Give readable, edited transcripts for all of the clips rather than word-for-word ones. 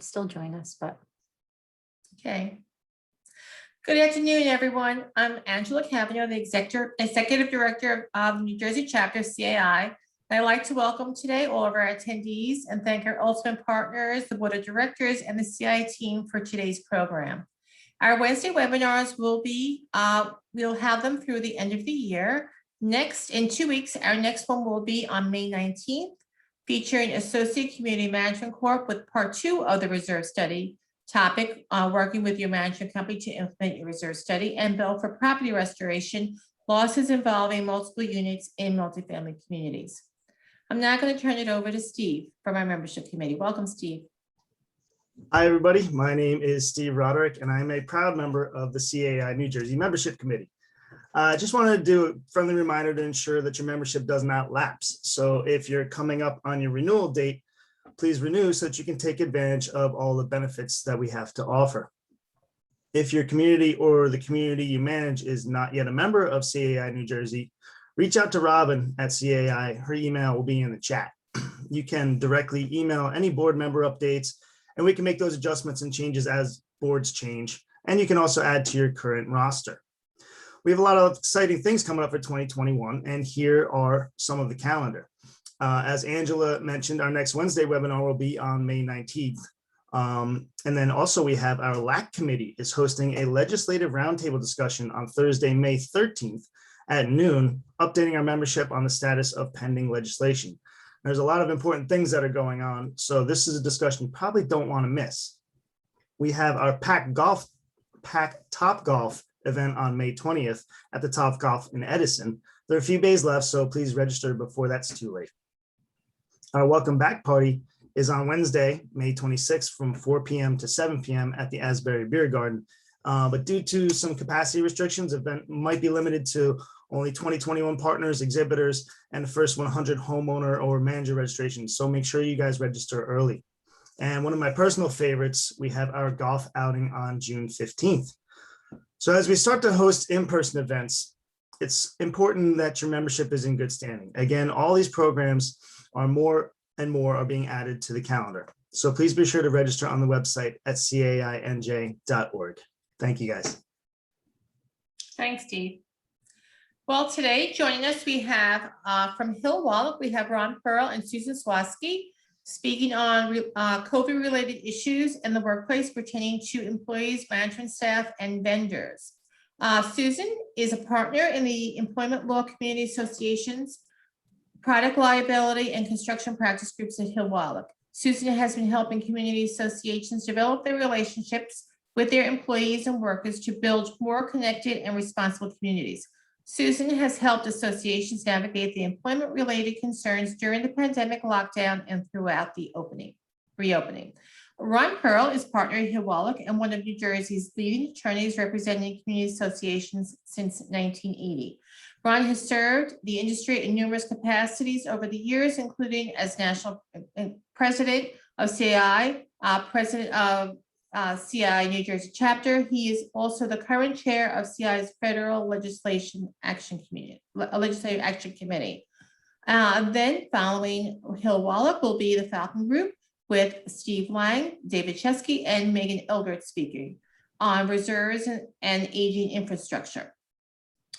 still join us, but Okay. Good afternoon, everyone. I'm Angela Cavanaugh, the Executive Director of the New Jersey Chapter of CAI. And I'd like to welcome today all of our attendees and thank our ultimate partners, the Board of Directors, and the CAI team for today's program. Our Wednesday webinars will be, we'll have them through the end of the year. Next, in 2 weeks, our next one will be on May 19th, featuring Associate Community Management Corp with part 2 of the reserve study topic, working with your management company to implement your reserve study, and bill for property restoration, losses involving multiple units in multifamily communities. I'm now going to turn it over to Steve from our membership committee. Welcome, Steve. Hi, everybody. My name is Steve Roderick, and I'm a proud member of the CAI New Jersey Membership Committee. I just wanted to do a friendly reminder to ensure that your membership does not lapse. So if you're coming up on your renewal date, please renew so that you can take advantage of all the benefits that we have to offer. If your community or the community you manage is not yet a member of CAI New Jersey, reach out to Robin at CAI. Her email will be in the chat. You can directly email any board member updates, and we can make those adjustments and changes as boards change. And you can also add to your current roster. We have a lot of exciting things coming up for 2021, and here are some of the calendar. As Angela mentioned, our next Wednesday webinar will be on May 19th. And then also we have our LAC committee is hosting a legislative roundtable discussion on Thursday, May 13th at noon, updating our membership on the status of pending legislation. There's a lot of important things that are going on, so this is a discussion you probably don't want to miss. We have our PAC Top Golf event on May 20th at the Top Golf in Edison. There are a few days left, so please register before that's too late. Our welcome back party is on Wednesday, May 26th from 4 p.m. to 7 p.m. at the Asbury Beer Garden. But due to some capacity restrictions, event might be limited to only 2021 partners, exhibitors, and the first 100 homeowner or manager registrations. So make sure you guys register early. And one of my personal favorites, we have our golf outing on June 15th. So as we start to host in-person events, it's important that your membership is in good standing. Again, all these programs are more and more are being added to the calendar. So please be sure to register on the website at cainj.org. Thank you, guys. Thanks, Steve. Well, today joining us, we have from Hill Wallach, we have Ron Pearl and Susan Swaski speaking on COVID-related issues in the workplace pertaining to employees, management staff, and vendors. Susan is a partner in the Employment Law Community Association's Product Liability and Construction Practice Groups at Hill Wallach. Susan has been helping community associations develop their relationships with their employees and workers to build more connected and responsible communities. Susan has helped associations navigate the employment-related concerns during the pandemic lockdown and throughout the reopening. Ron Pearl is partner at Hill Wallach and one of New Jersey's leading attorneys representing community associations since 1980. Ron has served the industry in numerous capacities over the years, including as national president of CAI, president of CAI New Jersey chapter. He is also the current chair of CAI's Federal Legislative Action Committee. Then following Hill Wallach will be the Falcon Group with Steve Lang, David Chesky, and Megan Elbert speaking on reserves and aging infrastructure.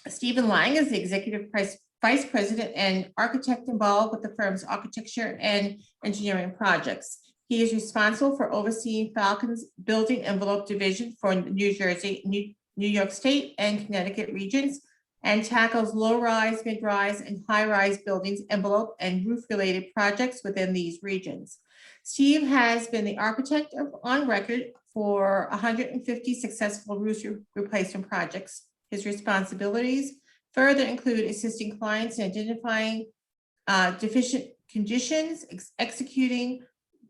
Stephen Lang is the executive vice president and architect involved with the firm's architecture and engineering projects. He is responsible for overseeing Falcon's building envelope division for New Jersey, New York State, and Connecticut regions, and tackles low-rise, mid-rise, and high-rise buildings, envelope, and roof-related projects within these regions. Steve has been the architect on record for 150 successful roof replacement projects. His responsibilities further include assisting clients in identifying deficient conditions, executing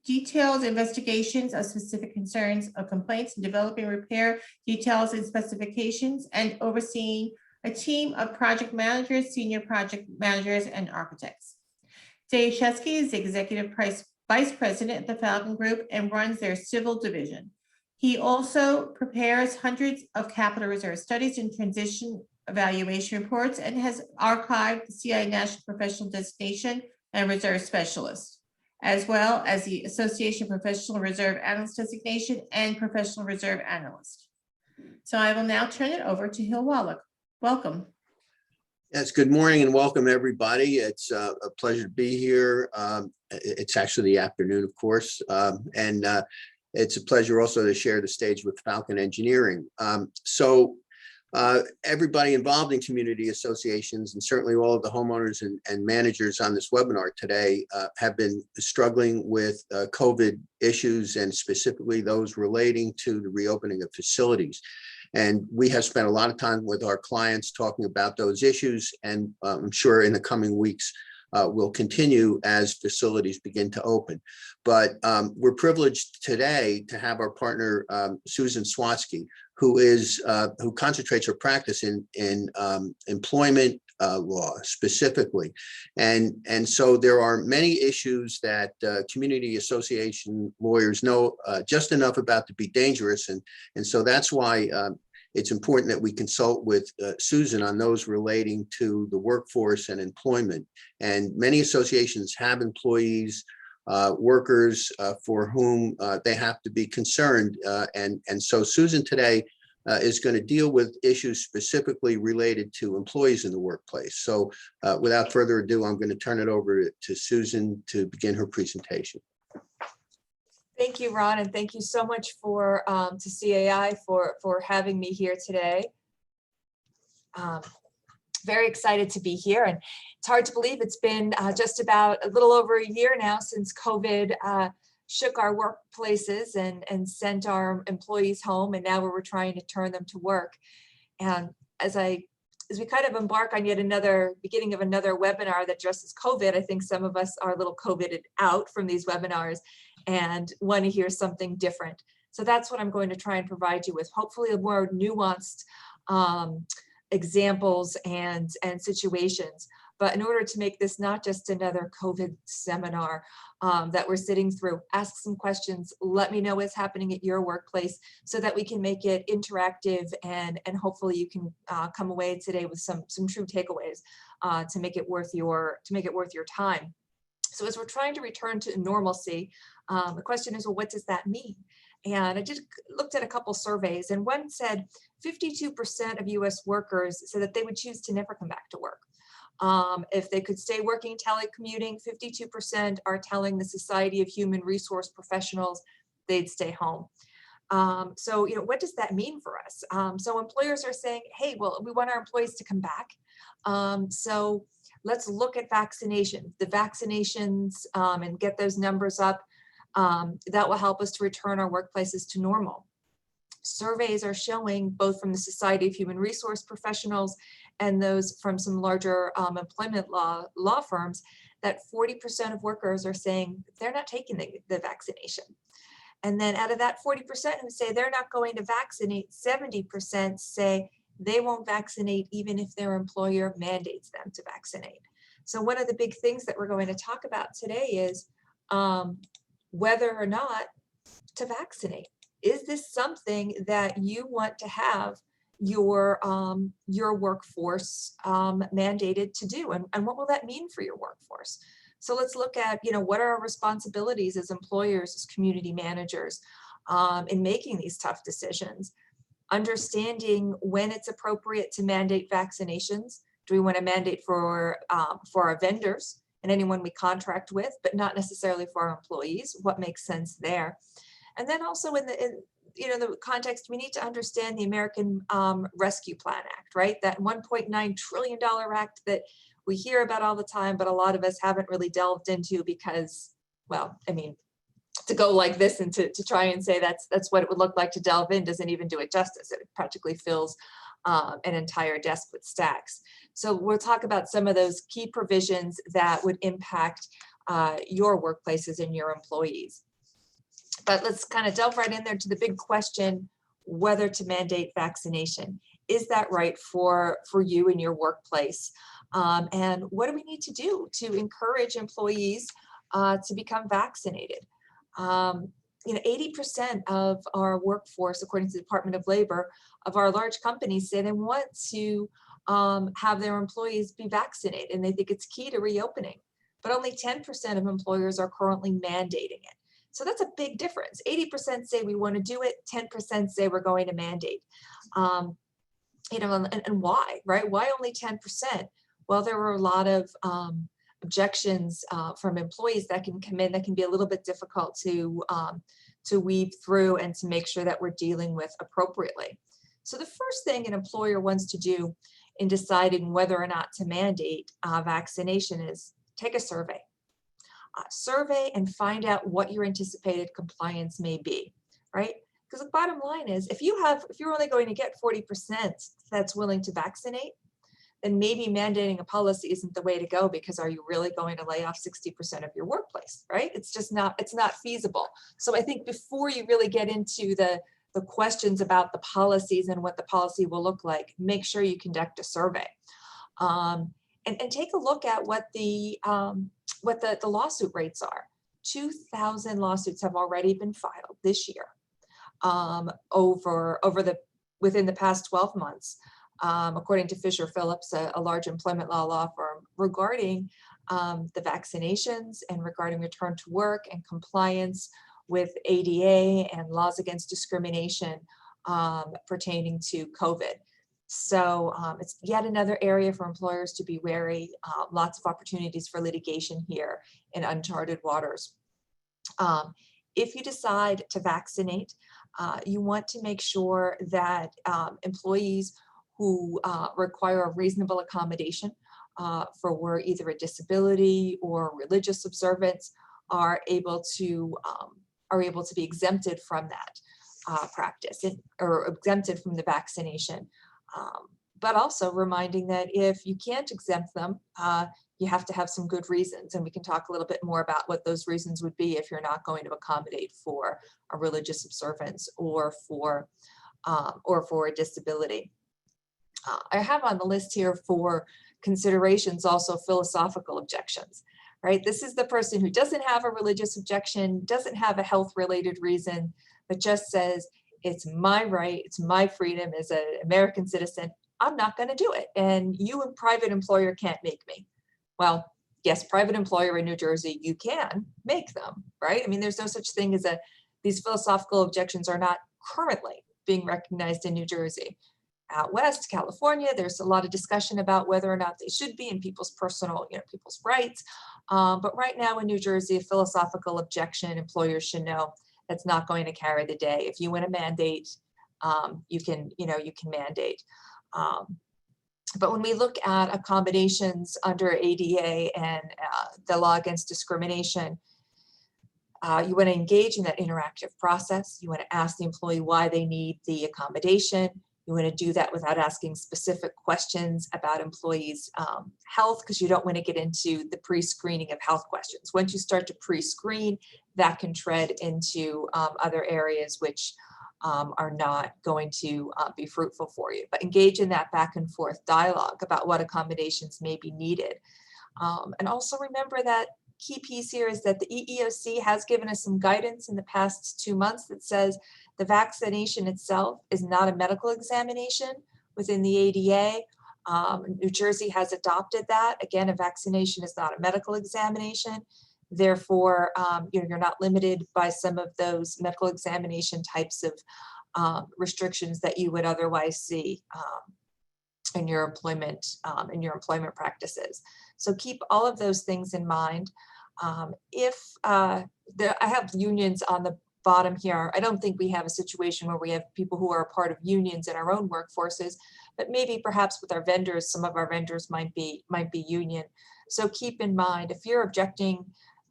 detailed investigations of specific concerns of complaints, and developing repair details and specifications, and overseeing a team of project managers, senior project managers, and architects. Dave Chesky is the executive vice president at the Falcon Group and runs their civil division. He also prepares hundreds of capital reserve studies and transition evaluation reports and has archived the CI National Professional Designation and Reserve Specialist. as well as the Association Professional Reserve Analyst designation and Professional Reserve Analyst. So I will now turn it over to Hill Wallach. Welcome. Yes, good morning and welcome, everybody. It's a pleasure to be here. It's actually the afternoon, of course, and it's a pleasure also to share the stage with Falcon Engineering. Everybody involved in community associations and certainly all of the homeowners and managers on this webinar today have been struggling with COVID issues, and specifically those relating to the reopening of facilities. And we have spent a lot of time with our clients talking about those issues, and I'm sure in the coming weeks will continue as facilities begin to open. But we're privileged today to have our partner, Susan Swatsky, who concentrates her practice in employment law specifically. And so there are many issues that community association lawyers know just enough about to be dangerous. And so that's why it's important that we consult with Susan on those relating to the workforce and employment. And many associations have employees, workers for whom they have to be concerned. And so Susan today is going to deal with issues specifically related to employees in the workplace. So without further ado, I'm going to turn it over to Susan to begin her presentation. Thank you, Ron, and thank you so much for to CAI for having me here today. Very excited to be here, and it's hard to believe it's been just about a little over a year now since COVID shook our workplaces and sent our employees home, and now we're trying to turn them to work. And as we kind of embark on yet another beginning of another webinar that addresses COVID, I think some of us are a little COVIDed out from these webinars and want to hear something different. So that's what I'm going to try and provide you with, hopefully a more nuanced examples and situations. But in order to make this not just another COVID seminar that we're sitting through, ask some questions, let me know what's happening at your workplace so that we can make it interactive, and hopefully you can come away today with some true takeaways to make it worth your time. So as we're trying to return to normalcy, the question is, well, what does that mean? And I just looked at a couple surveys, and one said 52% of US workers said that they would choose to never come back to work. If they could stay working telecommuting, 52% are telling the Society of Human Resource Professionals they'd stay home. So, what does that mean for us? So employers are saying, hey, well, we want our employees to come back. So let's look at vaccination, the vaccinations, and get those numbers up. That will help us to return our workplaces to normal. Surveys are showing, both from the Society of Human Resource Professionals and those from some larger employment law firms, that 40% of workers are saying they're not taking the vaccination. And then out of that 40% who say they're not going to vaccinate, 70% say they won't vaccinate even if their employer mandates them to vaccinate. So one of the big things that we're going to talk about today is whether or not to vaccinate. Is this something that you want to have your workforce mandated to do? And what will that mean for your workforce? So let's look at, what are our responsibilities as employers, as community managers in making these tough decisions? Understanding when it's appropriate to mandate vaccinations. Do we want to mandate for our vendors and anyone we contract with, but not necessarily for our employees? What makes sense there? And then also in the context, we need to understand the American Rescue Plan Act, right? That $1.9 trillion act that we hear about all the time, but a lot of us haven't really delved into because, well, I mean, to go like this and to try and say that's what it would look like to delve in doesn't even do it justice. It practically fills an entire desk with stacks. So we'll talk about some of those key provisions that would impact your workplaces and your employees. But let's kind of delve right in there to the big question, whether to mandate vaccination. Is that right for you in your workplace? And what do we need to do to encourage employees to become vaccinated? 80% of our workforce, according to the Department of Labor, of our large companies say they want to have their employees be vaccinated, and they think it's key to reopening. but only 10% of employers are currently mandating it. So that's a big difference. 80% say we want to do it, 10% say we're going to mandate. And why, right? Why only 10%? Well, there were a lot of objections from employees that can come in that can be a little bit difficult to weave through and to make sure that we're dealing with appropriately. So the first thing an employer wants to do in deciding whether or not to mandate vaccination is take a survey. Survey and find out what your anticipated compliance may be, right? Because the bottom line is, if you're only going to get 40% that's willing to vaccinate, then maybe mandating a policy isn't the way to go, because are you really going to lay off 60% of your workplace, right? It's just not, it's not feasible. So I think before you really get into the questions about the policies and what the policy will look like, make sure you conduct a survey. And take a look at what the lawsuit rates are. 2,000 lawsuits have already been filed this year within the past 12 months, according to Fisher Phillips, a large employment law firm, regarding the vaccinations and regarding return to work and compliance with ADA and laws against discrimination pertaining to COVID. So it's yet another area for employers to be wary. Lots of opportunities for litigation here in uncharted waters. If you decide to vaccinate, you want to make sure that employees who require a reasonable accommodation for either a disability or religious observance are able to be exempted from that practice or exempted from the vaccination. But also reminding that if you can't exempt them, you have to have some good reasons. And we can talk a little bit more about what those reasons would be if you're not going to accommodate for a religious observance or for a disability. I have on the list here for considerations also philosophical objections, right? This is the person who doesn't have a religious objection, doesn't have a health-related reason, but just says, it's my right, it's my freedom as an American citizen, I'm not going to do it. And you, a private employer, can't make me. Well, yes, private employer in New Jersey, you can make them, right? I mean, there's no such thing as these philosophical objections are not currently being recognized in New Jersey. Out west, California, there's a lot of discussion about whether or not they should be in people's personal, people's rights. But right now in New Jersey, a philosophical objection, employers should know that's not going to carry the day. If you want to mandate, you can mandate. But when we look at accommodations under ADA and the law against discrimination, you want to engage in that interactive process. You want to ask the employee why they need the accommodation. You want to do that without asking specific questions about employees' health, because you don't want to get into the pre-screening of health questions. Once you start to pre-screen, that can tread into other areas which are not going to be fruitful for you. But engage in that back and forth dialogue about what accommodations may be needed. And also remember that key piece here is that the EEOC has given us some guidance in the past 2 months that says the vaccination itself is not a medical examination within the ADA. New Jersey has adopted that. Again, a vaccination is not a medical examination. Therefore, you're not limited by some of those medical examination types of restrictions that you would otherwise see in your employment practices. So keep all of those things in mind. I have unions on the bottom here. I don't think we have a situation where we have people who are a part of unions in our own workforces, but maybe perhaps with our vendors, some of our vendors might be union. So keep in mind, if you're objecting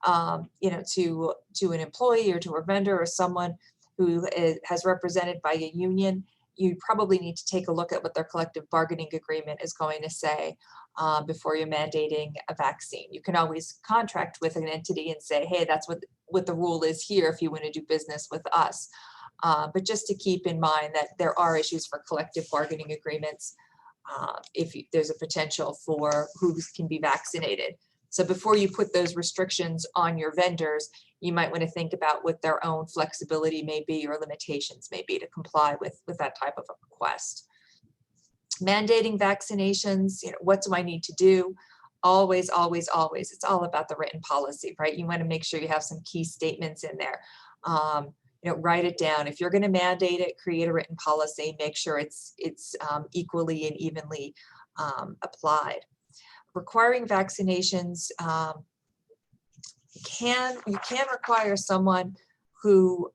to an employee or to a vendor or someone who has represented by a union, you probably need to take a look at what their collective bargaining agreement is going to say before you're mandating a vaccine. You can always contract with an entity and say, hey, that's what the rule is here if you want to do business with us. But just to keep in mind that there are issues for collective bargaining agreements if there's a potential for who can be vaccinated. So before you put those restrictions on your vendors, you might want to think about what their own flexibility may be or limitations may be to comply with that type of a request. Mandating vaccinations, what do I need to do? always, always, always, it's all about the written policy, right? You want to make sure you have some key statements in there. Write it down. If you're going to mandate it, create a written policy, make sure it's equally and evenly applied. Requiring vaccinations, you can require someone who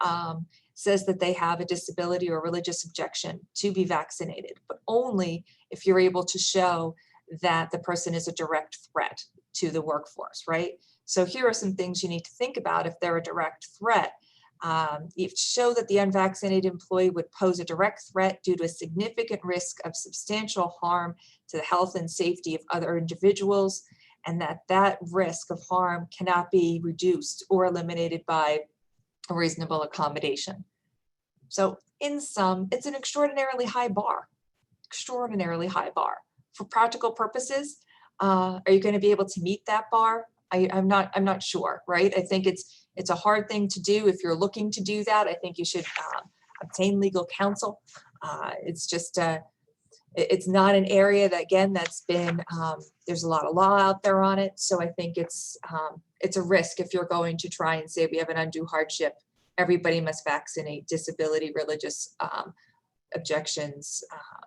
says that they have a disability or religious objection to be vaccinated, but only if you're able to show that the person is a direct threat to the workforce, right? So here are some things you need to think about if they're a direct threat. You show that the unvaccinated employee would pose a direct threat due to a significant risk of substantial harm to the health and safety of other individuals, and that risk of harm cannot be reduced or eliminated by a reasonable accommodation. So in sum, it's an extraordinarily high bar. For practical purposes, are you going to be able to meet that bar? I'm not sure, right? I think it's a hard thing to do. If you're looking to do that, I think you should obtain legal counsel. It's just it's not an area that, again, that's been there's a lot of law out there on it. So I think it's a risk if you're going to try and say we have an undue hardship. Everybody must vaccinate, disability, religious objections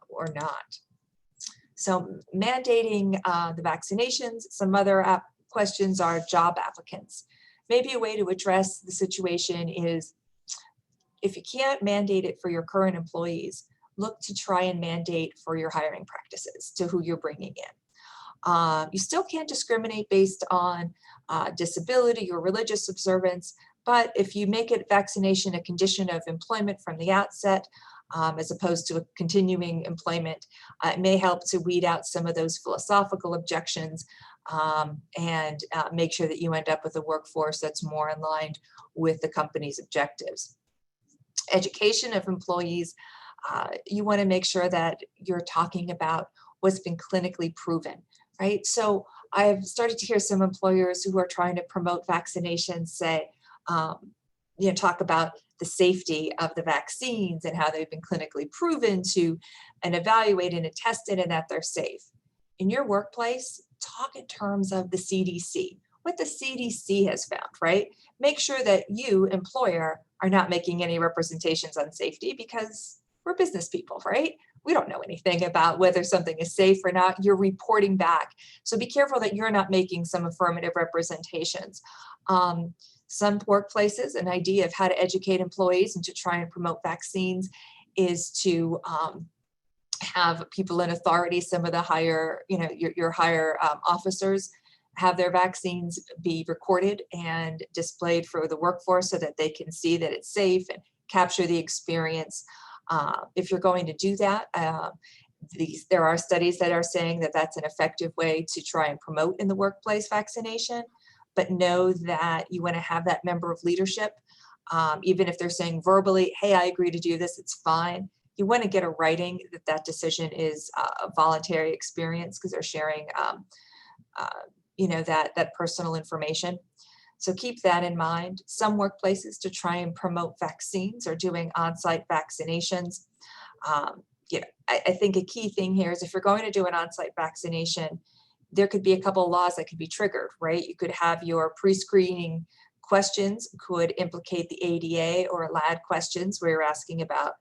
or not. So mandating the vaccinations. Some other questions are job applicants. Maybe a way to address the situation is, if you can't mandate it for your current employees, look to try and mandate for your hiring practices to who you're bringing in. You still can't discriminate based on disability or religious observance, but if you make it vaccination a condition of employment from the outset, as opposed to a continuing employment, it may help to weed out some of those philosophical objections and make sure that you end up with a workforce that's more aligned with the company's objectives. Education of employees, you want to make sure that you're talking about what's been clinically proven, right? So I've started to hear some employers who are trying to promote vaccinations say, talk about the safety of the vaccines and how they've been clinically proven to and evaluated and tested and that they're safe. In your workplace, talk in terms of the CDC, what the CDC has found, right? Make sure that you, employer, are not making any representations on safety, because we're business people, right? We don't know anything about whether something is safe or not. You're reporting back. So be careful that you're not making some affirmative representations. Some workplaces, an idea of how to educate employees and to try and promote vaccines is to have people in authority, some of the higher, your higher officers, have their vaccines be recorded and displayed for the workforce so that they can see that it's safe and capture the experience. If you're going to do that, there are studies that are saying that that's an effective way to try and promote in the workplace vaccination, but know that you want to have that member of leadership, even if they're saying verbally, hey, I agree to do this, it's fine. You want to get a writing that decision is a voluntary experience, because they're sharing that personal information. So keep that in mind. Some workplaces, to try and promote vaccines, are doing on-site vaccinations. I think a key thing here is, if you're going to do an on-site vaccination, there could be a couple of laws that could be triggered, right? You could have your pre-screening questions could implicate the ADA or LAD questions, where you're asking about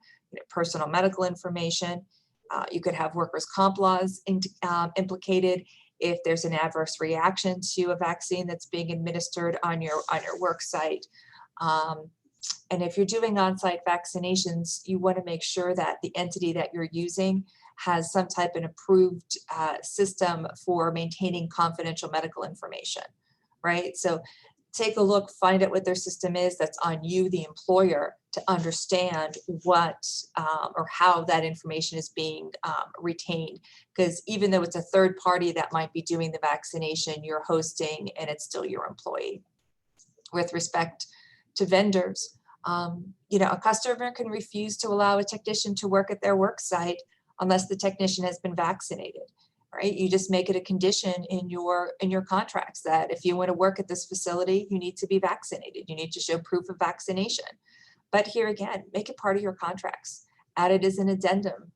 personal medical information. You could have workers' comp laws implicated if there's an adverse reaction to a vaccine that's being administered on your work site. And if you're doing on-site vaccinations, you want to make sure that the entity that you're using has some type of approved system for maintaining confidential medical information, right? So take a look, find out what their system is. That's on you, the employer, to understand what or how that information is being retained. Because even though it's a third party that might be doing the vaccination, you're hosting and it's still your employee. With respect to vendors, a customer can refuse to allow a technician to work at their work site unless the technician has been vaccinated, right? You just make it a condition in your contracts that if you want to work at this facility, you need to be vaccinated. You need to show proof of vaccination. But here again, make it part of your contracts. add it as an addendum.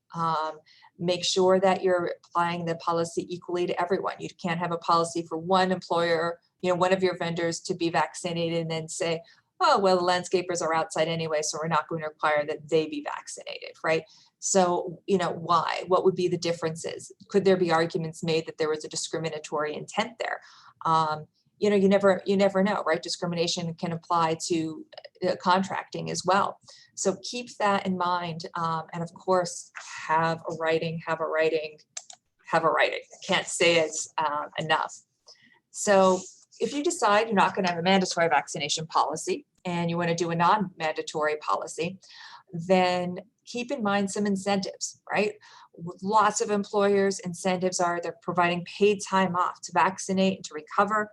Make sure that you're applying the policy equally to everyone. You can't have a policy for one employer, one of your vendors to be vaccinated and then say, oh, well, the landscapers are outside anyway, so we're not going to require that they be vaccinated, right? So, why? What would be the differences? Could there be arguments made that there was a discriminatory intent there? You never know, right? Discrimination can apply to contracting as well. So keep that in mind. And of course, have a writing. I can't say it enough. So if you decide you're not going to have a mandatory vaccination policy and you want to do a non-mandatory policy, then keep in mind some incentives, right? With lots of employers, incentives are they're providing paid time off to vaccinate and to recover.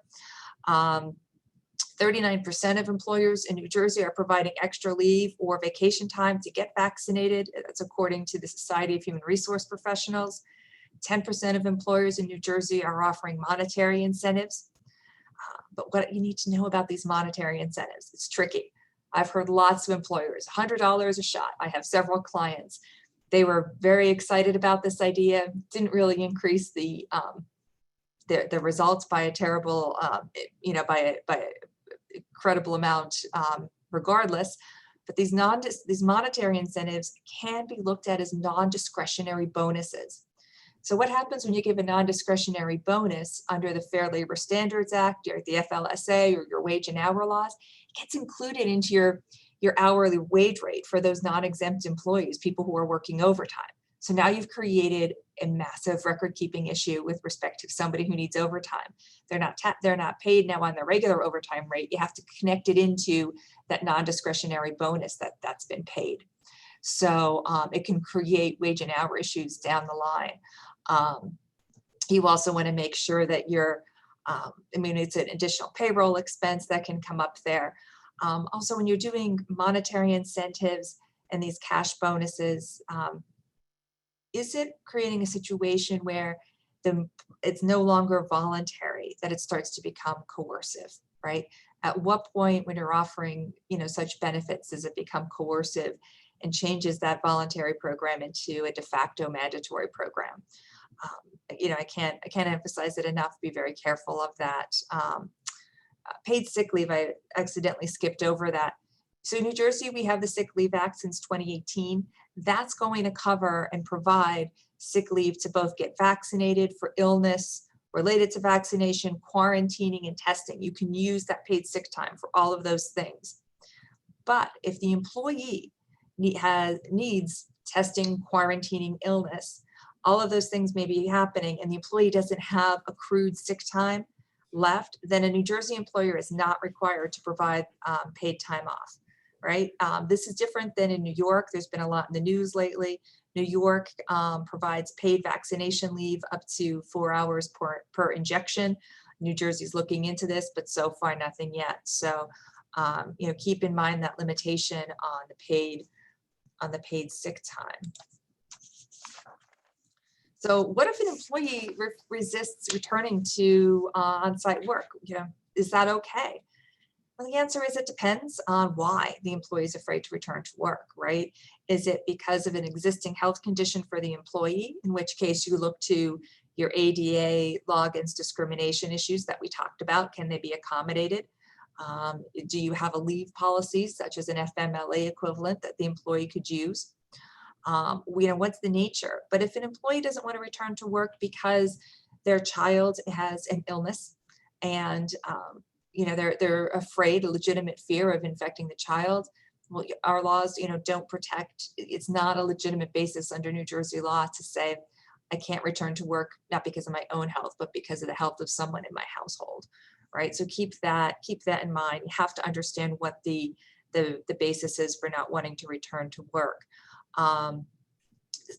39% of employers in New Jersey are providing extra leave or vacation time to get vaccinated. That's according to the Society of Human Resource Professionals. 10% of employers in New Jersey are offering monetary incentives. But what you need to know about these monetary incentives, it's tricky. I've heard lots of employers, $100 a shot. I have several clients. They were very excited about this idea, didn't really increase the results by a terrible, by an incredible amount regardless. But these monetary incentives can be looked at as non-discretionary bonuses. So what happens when you give a non-discretionary bonus under the Fair Labor Standards Act or the FLSA or your wage and hour laws? It gets included into your hourly wage rate for those non-exempt employees, people who are working overtime. So now you've created a massive record-keeping issue with respect to somebody who needs overtime. They're not paid now on the regular overtime rate. You have to connect it into that non-discretionary bonus that's been paid. So it can create wage and hour issues down the line. You also want to make sure that you're, it's an additional payroll expense that can come up there. Also, when you're doing monetary incentives and these cash bonuses, is it creating a situation where it's no longer voluntary, that it starts to become coercive, right? At what point when you're offering, such benefits does it become coercive and changes that voluntary program into a de facto mandatory program? I can't emphasize it enough. Be very careful of that. Paid sick leave, I accidentally skipped over that. So in New Jersey, we have the Sick Leave Act since 2018. That's going to cover and provide sick leave to both get vaccinated for illness related to vaccination, quarantining, and testing. You can use that paid sick time for all of those things. But if the employee needs testing, quarantining, illness, all of those things may be happening, and the employee doesn't have accrued sick time left, then a New Jersey employer is not required to provide paid time off, right? This is different than in New York. There's been a lot in the news lately. New York provides paid vaccination leave up to 4 hours per injection. New Jersey's looking into this, but so far nothing yet. So, keep in mind that limitation on the paid sick time. So what if an employee resists returning to on-site work? Is that okay? Well, the answer is it depends on why the employee is afraid to return to work, right? Is it because of an existing health condition for the employee, in which case you look to your ADA law against discrimination issues that we talked about? Can they be accommodated? Do you have a leave policy, such as an FMLA equivalent, that the employee could use? What's the nature? But if an employee doesn't want to return to work because their child has an illness and they're afraid, a legitimate fear of infecting the child, well, our laws don't protect. It's not a legitimate basis under New Jersey law to say I can't return to work, not because of my own health, but because of the health of someone in my household, right? So keep that in mind. You have to understand what the basis is for not wanting to return to work.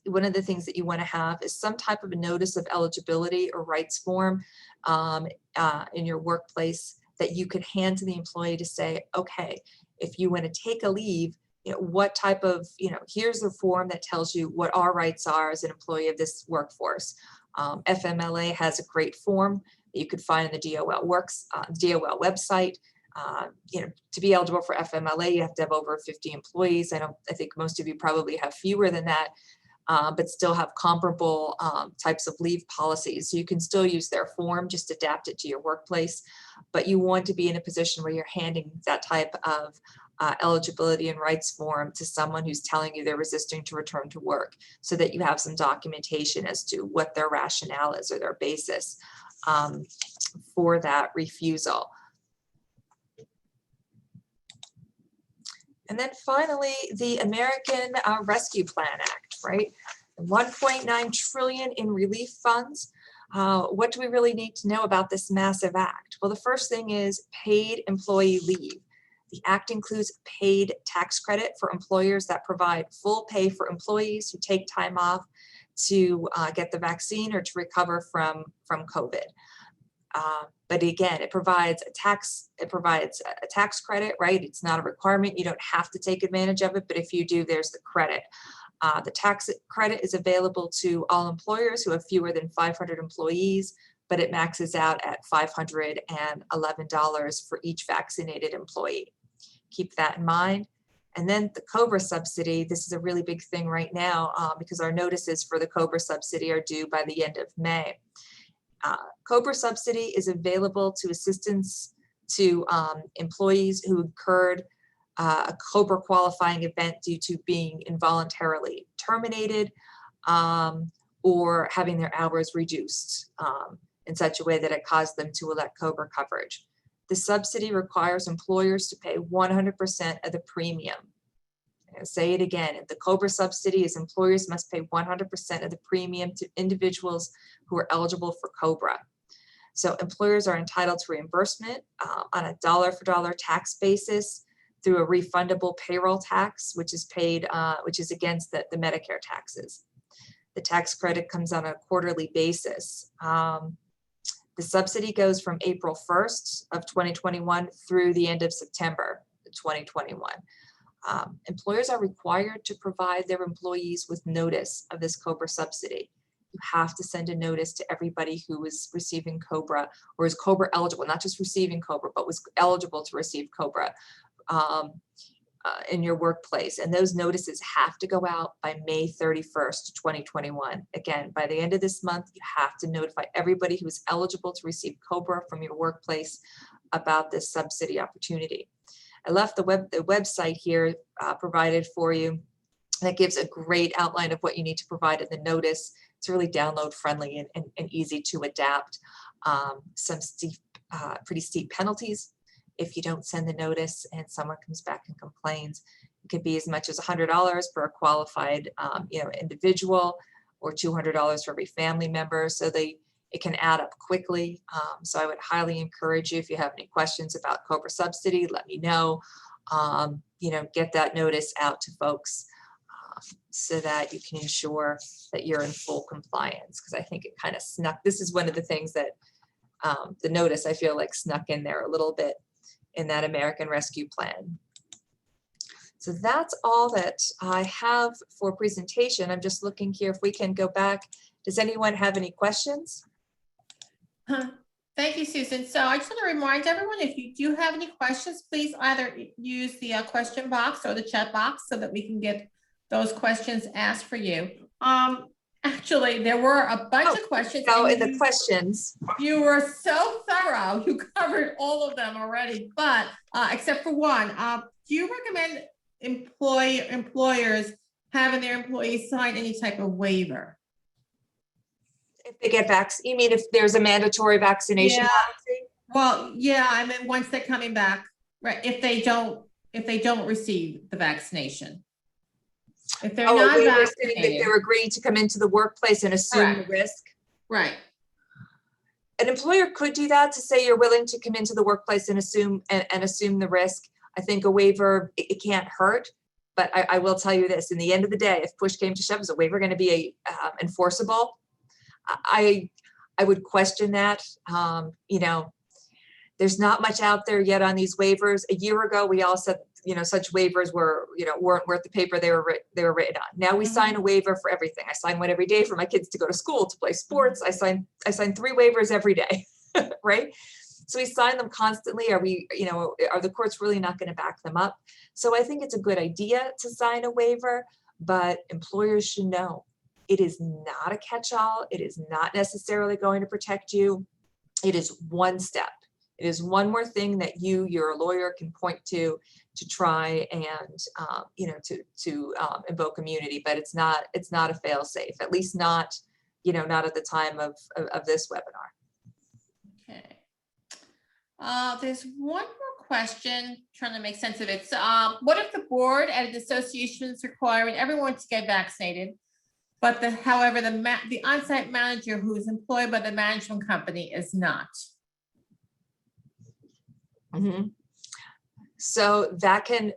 One of the things that you want to have is some type of a notice of eligibility or rights form in your workplace that you could hand to the employee to say, okay, if you want to take a leave, what type of, here's the form that tells you what our rights are as an employee of this workforce. FMLA has a great form that you could find in the DOL website. To be eligible for FMLA, you have to have over 50 employees. I think most of you probably have fewer than that, but still have comparable types of leave policies. So you can still use their form, just adapt it to your workplace. But you want to be in a position where you're handing that type of eligibility and rights form to someone who's telling you they're resisting to return to work, so that you have some documentation as to what their rationale is or their basis for that refusal. And then finally, the American Rescue Plan Act, right? 1.9 trillion in relief funds. What do we really need to know about this massive act? Well, the first thing is paid employee leave. The act includes paid tax credit for employers that provide full pay for employees who take time off to get the vaccine or to recover from COVID. But again, it provides a tax credit, right? It's not a requirement. You don't have to take advantage of it, but if you do, there's the credit. The tax credit is available to all employers who have fewer than 500 employees, but it maxes out at $511 for each vaccinated employee. Keep that in mind. And then the COBRA subsidy, this is a really big thing right now because our notices for the COBRA subsidy are due by the end of May. COBRA subsidy is available to assistance to employees who incurred a COBRA qualifying event due to being involuntarily terminated or having their hours reduced in such a way that it caused them to elect COBRA coverage. The subsidy requires employers to pay 100% of the premium. I'll say it again, the COBRA subsidy is employers must pay 100% of the premium to individuals who are eligible for COBRA. So employers are entitled to reimbursement on a dollar-for-dollar tax basis through a refundable payroll tax, which is paid, which is against the Medicare taxes. The tax credit comes on a quarterly basis. The subsidy goes from April 1st of 2021 through the end of September 2021. Employers are required to provide their employees with notice of this COBRA subsidy. You have to send a notice to everybody who is receiving COBRA or is COBRA eligible, not just receiving COBRA, but was eligible to receive COBRA in your workplace. And those notices have to go out by May 31st, 2021. Again, by the end of this month, you have to notify everybody who is eligible to receive COBRA from your workplace about this subsidy opportunity. I left the website here provided for you that gives a great outline of what you need to provide in the notice. It's really download friendly and easy to adapt. Some steep, pretty steep penalties if you don't send the notice and someone comes back and complains. It could be as much as $100 for a qualified individual, or $200 for every family member. So it can add up quickly. So I would highly encourage you, if you have any questions about COBRA subsidy, let me know. Get that notice out to folks so that you can ensure that you're in full compliance, because I think it kind of snuck. This is one of the things that the notice, I feel like, snuck in there a little bit in that American Rescue Plan. So that's all that I have for presentation. I'm just looking here if we can go back. Does anyone have any questions? Thank you, Susan. So I just want to remind everyone, if you do have any questions, please either use the question box or the chat box so that we can get those questions asked for you. Actually, there were a bunch of questions. So in the questions, you were so thorough. You covered all of them already, but except for one. Do you recommend employers having their employees sign any type of waiver? if they get vaccinated, you mean if there's a mandatory vaccination Yeah. policy? Well, yeah, I mean, once they're coming back, right, if they don't receive the vaccination. If they're not they were saying that vaccinated. they're agreeing to come into the workplace and assume the risk. Right. An employer could do that, to say you're willing to come into the workplace and assume the risk. I think a waiver, it can't hurt, but I will tell you this: in the end of the day, if push came to shove, is a waiver going to be enforceable? I would question that. There's not much out there yet on these waivers. A year ago, we all said, such waivers weren't worth the paper they were written on. Now we sign a waiver for everything. I sign one every day for my kids to go to school, to play sports. I sign 3 waivers every day, right? So we sign them constantly. Are we, are the courts really not going to back them up? So I think it's a good idea to sign a waiver, but employers should know it is not a catch-all. It is not necessarily going to protect you. It is one step. It is one more thing that your lawyer can point to try and, invoke immunity, but it's not a fail-safe, at least not, not at the time of this webinar. Okay. There's one more question, trying to make sense of it. So, what if the board and association is requiring everyone to get vaccinated, but however, the on-site manager who is employed by the management company is not? Mhm. So that can,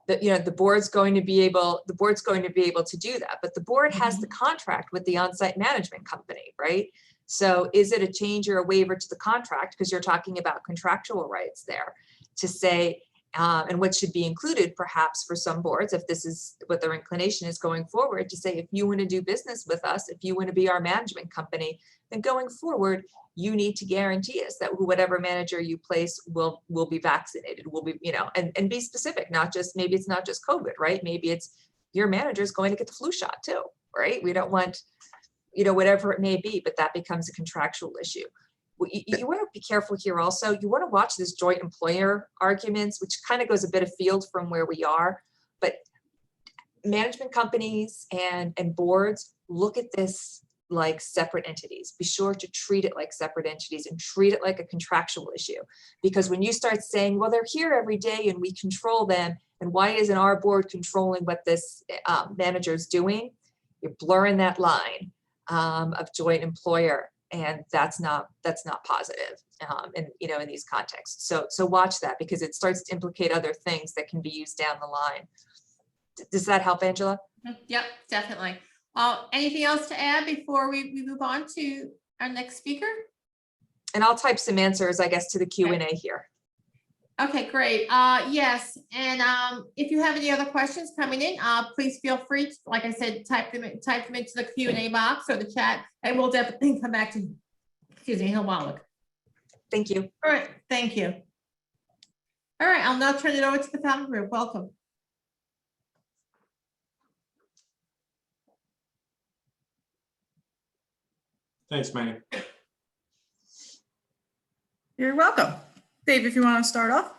the board's going to be able to do that, but the board has the contract with the on-site management company, right? So is it a change or a waiver to the contract? Because you're talking about contractual rights there to say, and what should be included perhaps for some boards, if this is what their inclination is going forward, to say, if you want to do business with us, if you want to be our management company, then going forward, you need to guarantee us that whatever manager you place will be vaccinated, will be, and be specific, maybe it's not just COVID, right? Maybe it's your manager is going to get the flu shot too, right? We don't want, whatever it may be, but that becomes a contractual issue. You want to be careful here also. You want to watch this joint employer arguments, which kind of goes a bit afield from where we are, but management companies and boards look at this like separate entities. Be sure to treat it like separate entities and treat it like a contractual issue. Because when you start saying, well, they're here every day and we control them, and why isn't our board controlling what this manager is doing? You're blurring that line of joint employer, and that's not positive in these contexts. So watch that, because it starts to implicate other things that can be used down the line. Does that help, Angela? Yep, definitely. Anything else to add before we move on to our next speaker? And I'll type some answers, I guess, to the Q&A here. Okay, great. Yes, and if you have any other questions coming in, please feel free to, like I said, type them into the Q&A box or the chat, and we'll definitely come back to, Hill Wallach. Thank you. All right, thank you. All right, I'll now turn it over to the Falcon Group. Welcome. Thanks, Megan. You're welcome. Dave, if you want to start off.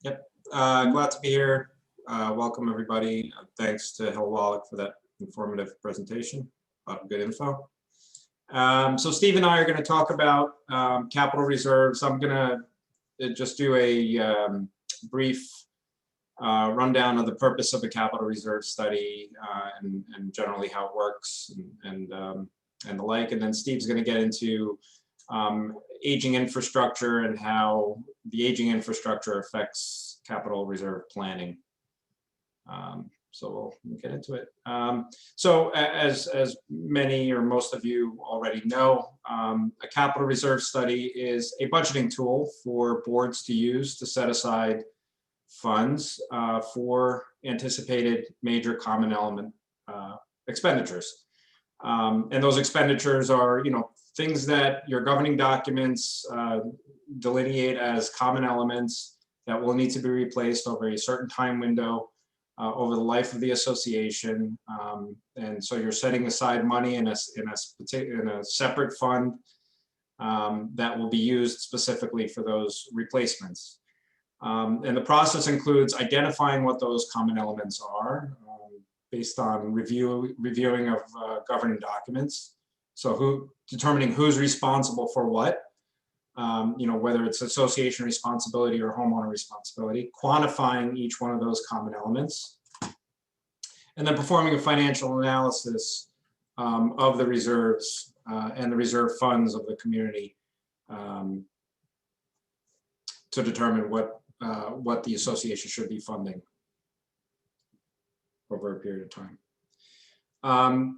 Yep, glad to be here. Welcome, everybody. Thanks to Hill Wallach for that informative presentation. A lot of good info. So Steve and I are going to talk about capital reserves. I'm going to just do a brief rundown of the purpose of the capital reserve study and generally how it works and the like. And then Steve's going to get into aging infrastructure and how the aging infrastructure affects capital reserve planning. So we'll get into it. So as many or most of you already know, a capital reserve study is a budgeting tool for boards to use to set aside funds for anticipated major common element expenditures. And those expenditures are, things that your governing documents delineate as common elements that will need to be replaced over a certain time window over the life of the association. And so you're setting aside money in a separate fund that will be used specifically for those replacements. And the process includes identifying what those common elements are based on reviewing of governing documents. So determining who's responsible for what, whether it's association responsibility or homeowner responsibility, quantifying each one of those common elements, and then performing a financial analysis of the reserves and the reserve funds of the community to determine what the association should be funding over a period of time.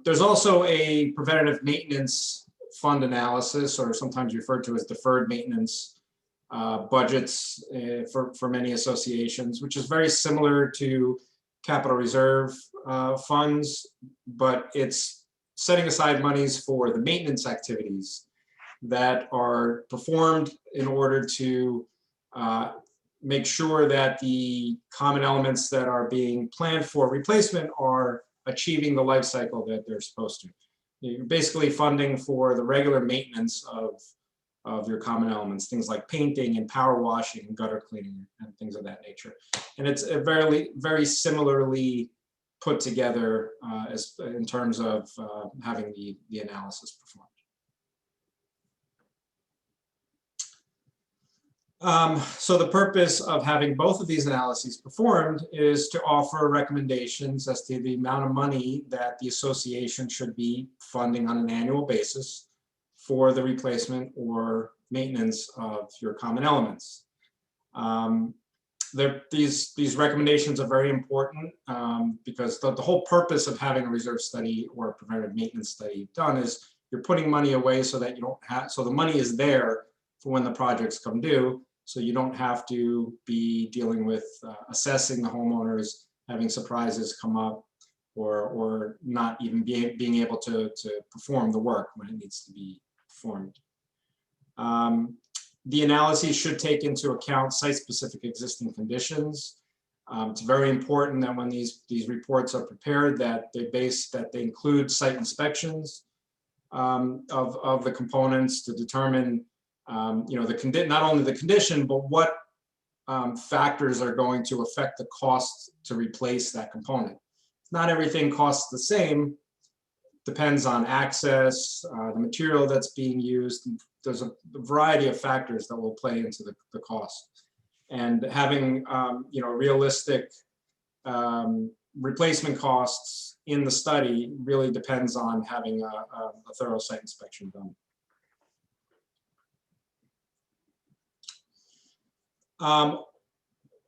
There's also a preventative maintenance fund analysis, or sometimes referred to as deferred maintenance budgets for many associations, which is very similar to capital reserve funds, but it's setting aside monies for the maintenance activities that are performed in order to make sure that the common elements that are being planned for replacement are achieving the life cycle that they're supposed to. You're basically funding for the regular maintenance of your common elements, things like painting and power washing and gutter cleaning and things of that nature. And it's a very similarly put together as in terms of having the analysis performed. So the purpose of having both of these analyses performed is to offer recommendations as to the amount of money that the association should be funding on an annual basis for the replacement or maintenance of your common elements. These recommendations are very important because the whole purpose of having a reserve study or a preventive maintenance study done is you're putting money away so that you don't have, so the money is there for when the projects come due. So you don't have to be dealing with assessing the homeowners, having surprises come up, or not even being able to perform the work when it needs to be performed. The analyses should take into account site-specific existing conditions. It's very important that when these reports are prepared, that they include site inspections of the components to determine not only the condition, but what factors are going to affect the cost to replace that component. Not everything costs the same, depends on access, the material that's being used. There's a variety of factors that will play into the cost. And having realistic replacement costs in the study really depends on having a thorough site inspection done.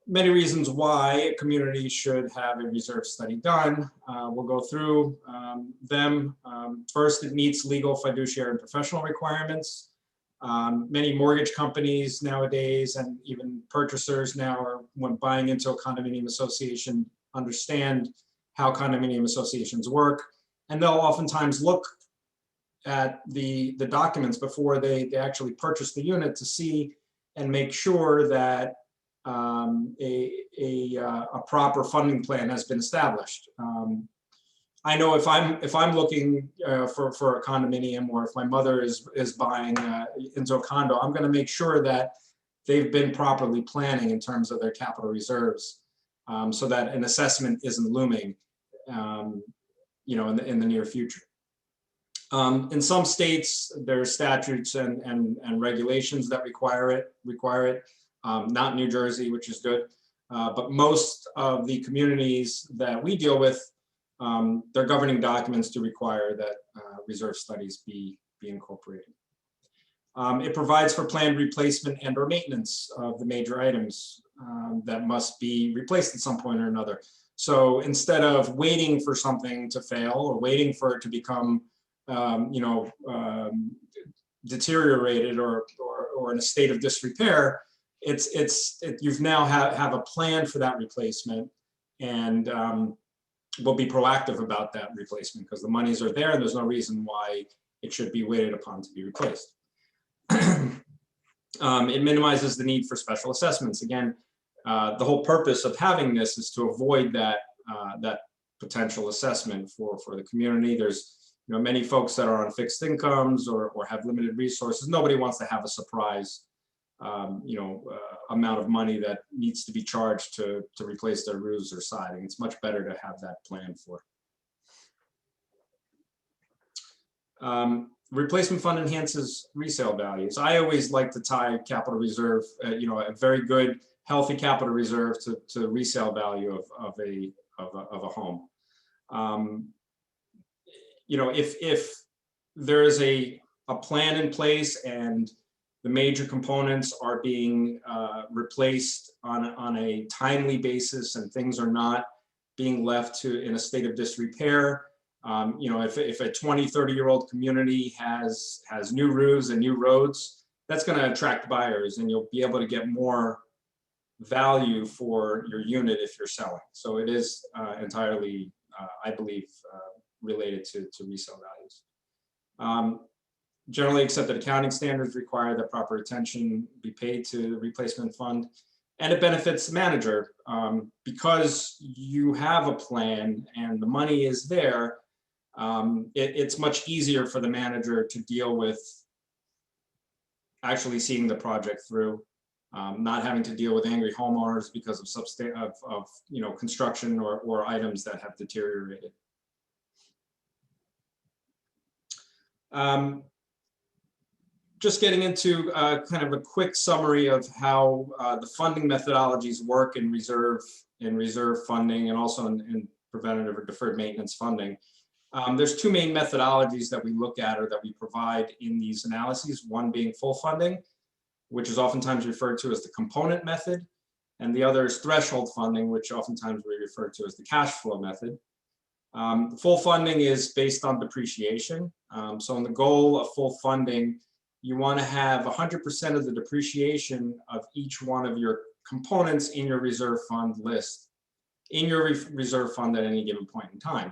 Many reasons why a community should have a reserve study done. We'll go through them. First, it meets legal, fiduciary, and professional requirements. Many mortgage companies nowadays and even purchasers now are, when buying into a condominium association, understand how condominium associations work. And they'll oftentimes look at the documents before they actually purchase the unit to see and make sure that a proper funding plan has been established. I know if I'm looking for a condominium, or if my mother is buying into a condo, I'm going to make sure that they've been properly planning in terms of their capital reserves, so that an assessment isn't looming, in the near future. In some states, there are statutes and regulations that require it. Not New Jersey, which is good, but most of the communities that we deal with, their governing documents do require that reserve studies be incorporated. It provides for planned replacement and or maintenance of the major items that must be replaced at some point or another. So instead of waiting for something to fail or waiting for it to become deteriorated or in a state of disrepair, you've now have a plan for that replacement, and we'll be proactive about that replacement because the monies are there and there's no reason why it should be waited upon to be replaced. It minimizes the need for special assessments. Again, the whole purpose of having this is to avoid that potential assessment for the community. There's many folks that are on fixed incomes or have limited resources. Nobody wants to have a surprise amount of money that needs to be charged to replace their roofs or siding. It's much better to have that planned for. Replacement fund enhances resale values. I always like to tie capital reserve, a very good, healthy capital reserve to resale value of a home. If there is a plan in place and the major components are being replaced on a timely basis and things are not being left in a state of disrepair, if a 20, 30-year-old community has new roofs and new roads, that's going to attract buyers and you'll be able to get more value for your unit if you're selling. So it is entirely, I believe, related to resale values. Generally accepted accounting standards require that proper attention be paid to the replacement fund. And it benefits the manager because you have a plan and the money is there. It's much easier for the manager to deal with actually seeing the project through, not having to deal with angry homeowners because of construction or items that have deteriorated. Just getting into kind of a quick summary of how the funding methodologies work in reserve funding and also in preventative or deferred maintenance funding. There's two main methodologies that we look at or that we provide in these analyses, one being full funding, which is oftentimes referred to as the component method, and the other is threshold funding, which oftentimes we refer to as the cash flow method. Full funding is based on depreciation. So in the goal of full funding, you want to have 100% of the depreciation of each one of your components in your reserve fund list, in your reserve fund at any given point in time.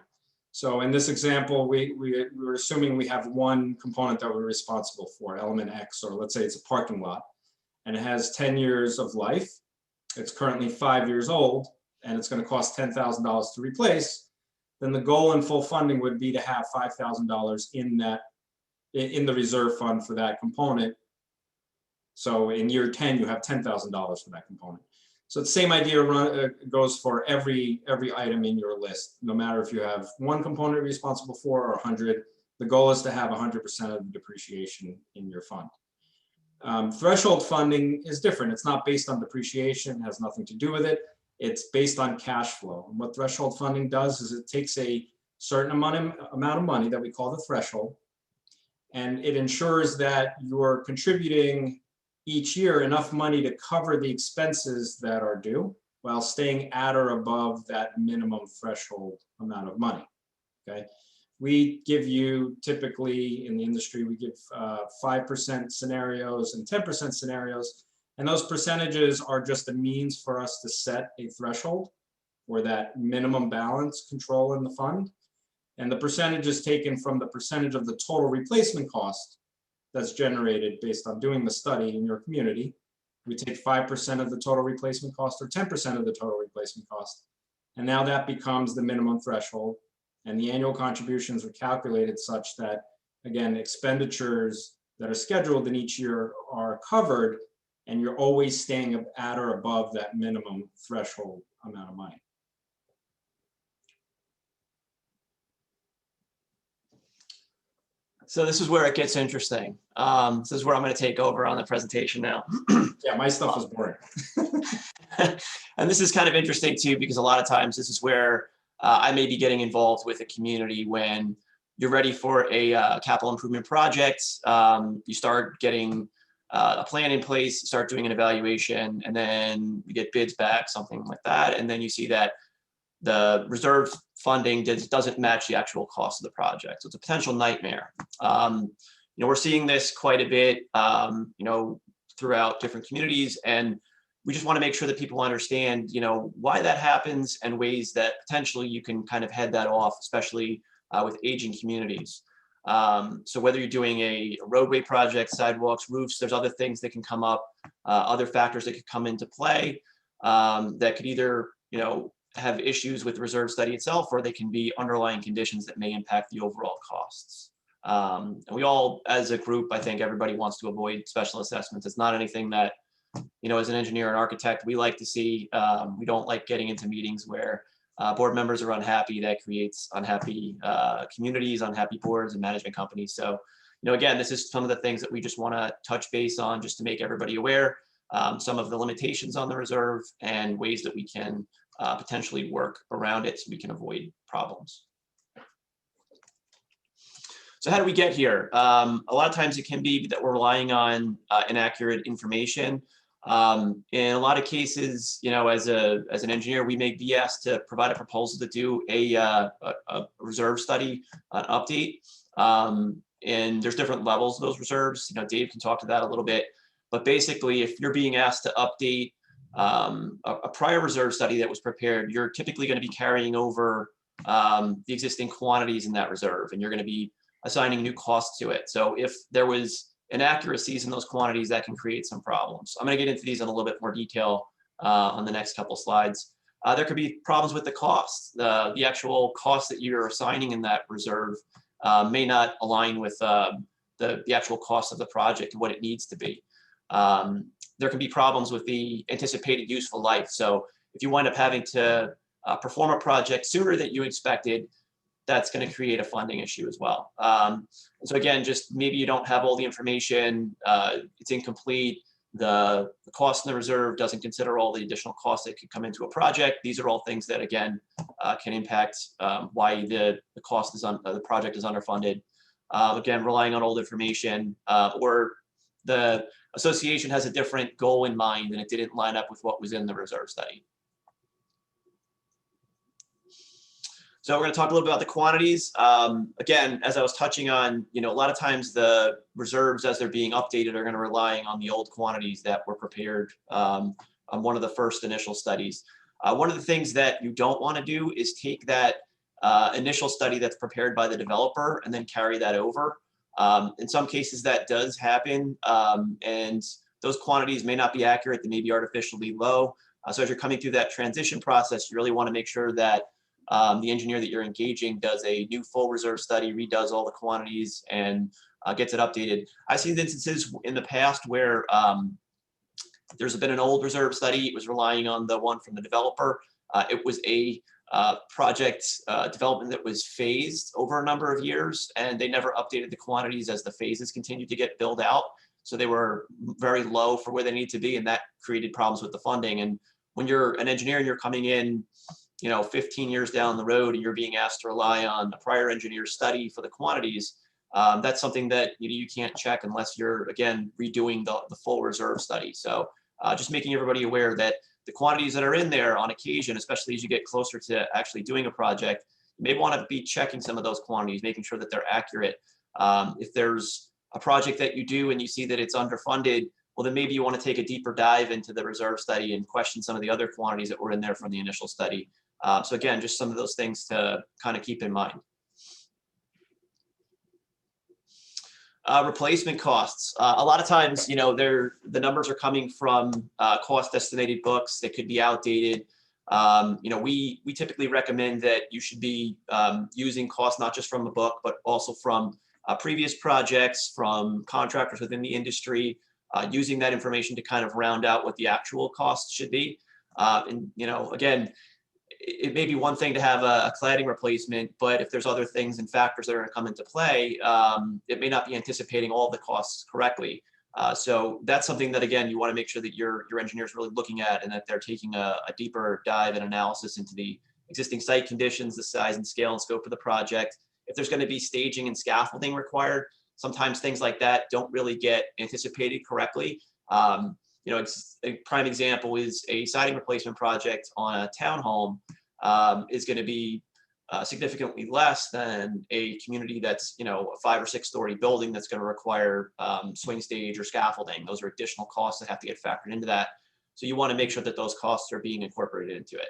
So in this example, we're assuming we have one component that we're responsible for, element X, or let's say it's a parking lot, and it has 10 years of life. It's currently 5 years old, and it's going to cost $10,000 to replace. Then the goal in full funding would be to have $5,000 in the reserve fund for that component. So in year 10, you have $10,000 for that component. So the same idea goes for every item in your list, no matter if you have one component responsible for or 100. The goal is to have 100% of the depreciation in your fund. Threshold funding is different. It's not based on depreciation, has nothing to do with it. It's based on cash flow. And what threshold funding does is it takes a certain amount of money that we call the threshold, and it ensures that you're contributing each year enough money to cover the expenses that are due while staying at or above that minimum threshold amount of money, okay? We give you, typically in the industry, we give 5% scenarios and 10% scenarios, and those percentages are just a means for us to set a threshold for that minimum balance control in the fund. And the percentage is taken from the percentage of the total replacement cost that's generated based on doing the study in your community. We take 5% of the total replacement cost or 10% of the total replacement cost. And now that becomes the minimum threshold. And the annual contributions are calculated such that, again, expenditures that are scheduled in each year are covered, and you're always staying at or above that minimum threshold amount of money. So this is where it gets interesting. This is where I'm going to take over on the presentation now. Yeah, my stuff is boring. And this is kind of interesting too, because a lot of times this is where I may be getting involved with a community when you're ready for a capital improvement project. You start getting a plan in place, start doing an evaluation, and then you get bids back, something like that. And then you see that the reserve funding doesn't match the actual cost of the project. So it's a potential nightmare. We're seeing this quite a bit, throughout different communities, and we just want to make sure that people understand, why that happens and ways that potentially you can kind of head that off, especially with aging communities. So whether you're doing a roadway project, sidewalks, roofs, there's other things that can come up, other factors that could come into play that could either, have issues with the reserve study itself, or they can be underlying conditions that may impact the overall costs. And we all, as a group, I think everybody wants to avoid special assessments. It's not anything that, as an engineer and architect, we like to see. We don't like getting into meetings where board members are unhappy. That creates unhappy communities, unhappy boards and management companies. So, again, this is some of the things that we just want to touch base on just to make everybody aware, some of the limitations on the reserve and ways that we can potentially work around it so we can avoid problems. So how do we get here? A lot of times it can be that we're relying on inaccurate information. In a lot of cases, as an engineer, we may be asked to provide a proposal to do a reserve study, an update. And there's different levels of those reserves. Dave can talk to that a little bit. But basically, if you're being asked to update a prior reserve study that was prepared, you're typically going to be carrying over the existing quantities in that reserve, and you're going to be assigning new costs to it. So if there was inaccuracies in those quantities, that can create some problems. I'm going to get into these in a little bit more detail on the next couple slides. There could be problems with the cost. The actual cost that you're assigning in that reserve may not align with the actual cost of the project and what it needs to be. There can be problems with the anticipated useful life. So if you wind up having to perform a project sooner than you expected, that's going to create a funding issue as well. So again, just maybe you don't have all the information, it's incomplete, the cost in the reserve doesn't consider all the additional costs that could come into a project. These are all things that, again, can impact why the cost is on the project is underfunded. Again, relying on old information, or the association has a different goal in mind and it didn't line up with what was in the reserve study. So we're going to talk a little bit about the quantities. Again, as I was touching on, a lot of times the reserves as they're being updated are going to rely on the old quantities that were prepared on one of the first initial studies. One of the things that you don't want to do is take that initial study that's prepared by the developer and then carry that over. In some cases that does happen, and those quantities may not be accurate, they may be artificially low. So as you're coming through that transition process, you really want to make sure that the engineer that you're engaging does a new full reserve study, redoes all the quantities, and gets it updated. I've seen instances in the past where there's been an old reserve study. It was relying on the one from the developer. It was a project development that was phased over a number of years, and they never updated the quantities as the phases continued to get built out. So they were very low for where they need to be, and that created problems with the funding. And when you're an engineer and you're coming in 15 years down the road and you're being asked to rely on a prior engineer study for the quantities, that's something that you can't check unless you're, again, redoing the full reserve study. So just making everybody aware that the quantities that are in there on occasion, especially as you get closer to actually doing a project, you may want to be checking some of those quantities, making sure that they're accurate. If there's a project that you do and you see that it's underfunded, well, then maybe you want to take a deeper dive into the reserve study and question some of the other quantities that were in there from the initial study. So again, just some of those things to kind of keep in mind. Replacement costs. A lot of times, the numbers are coming from cost estimated books that could be outdated. We typically recommend that you should be using costs not just from the book, but also from previous projects, from contractors within the industry, using that information to kind of round out what the actual costs should be. Again, it may be one thing to have a cladding replacement, but if there's other things and factors that are going to come into play, it may not be anticipating all the costs correctly. So that's something that, again, you want to make sure that your engineer is really looking at, and that they're taking a deeper dive and analysis into the existing site conditions, the size and scale and scope of the project. If there's going to be staging and scaffolding required, sometimes things like that don't really get anticipated correctly. It's a prime example is a siding replacement project on a townhome is going to be significantly less than a community that's, a 5 or 6 story building that's going to require swing stage or scaffolding. Those are additional costs that have to get factored into that. So you want to make sure that those costs are being incorporated into it.